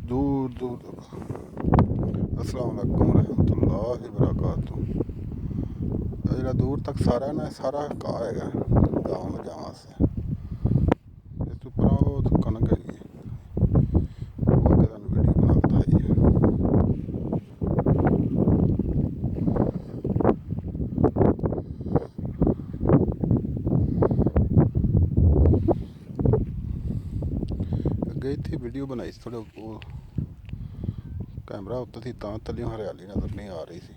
दूर दूर तक। अस्सलाम वालेकुम रहमतुल्लाहि वबरकातुहू। ਜਿਹੜਾ ਦੂਰ ਤੱਕ ਸਾਰਾ ਨਾ ਸਾਰਾ ਘਾਹ ਹੈਗਾ ਗਾਵਾਂ ਮੱਝਾਂ ਵਾਸਤੇ। ਇਸ ਤੋਂ ਉੱਪਰ ਉਹ ਕਣਕ ਹੈਗੀ ਉਹ ਅੱਗੇ ਤੁਹਾਨੂੰ ਵੀਡੀਓ ਬਣਾ ਕੇ ਦਿਖਾਈ ਹੈ। ਅੱਗੇ ਇੱਥੇ ਵੀਡੀਓ ਬਣਾਈ ਸੀ ਥੋੜ੍ਹਾ ਉਹ ਕੈਮਰਾ ਉੱਤੇ ਸੀ ਤਾਂ ਥੱਲੇ ਹਰਿਆਲੀ ਨਜ਼ਰ ਨਹੀਂ ਆ ਰਹੀ ਸੀ।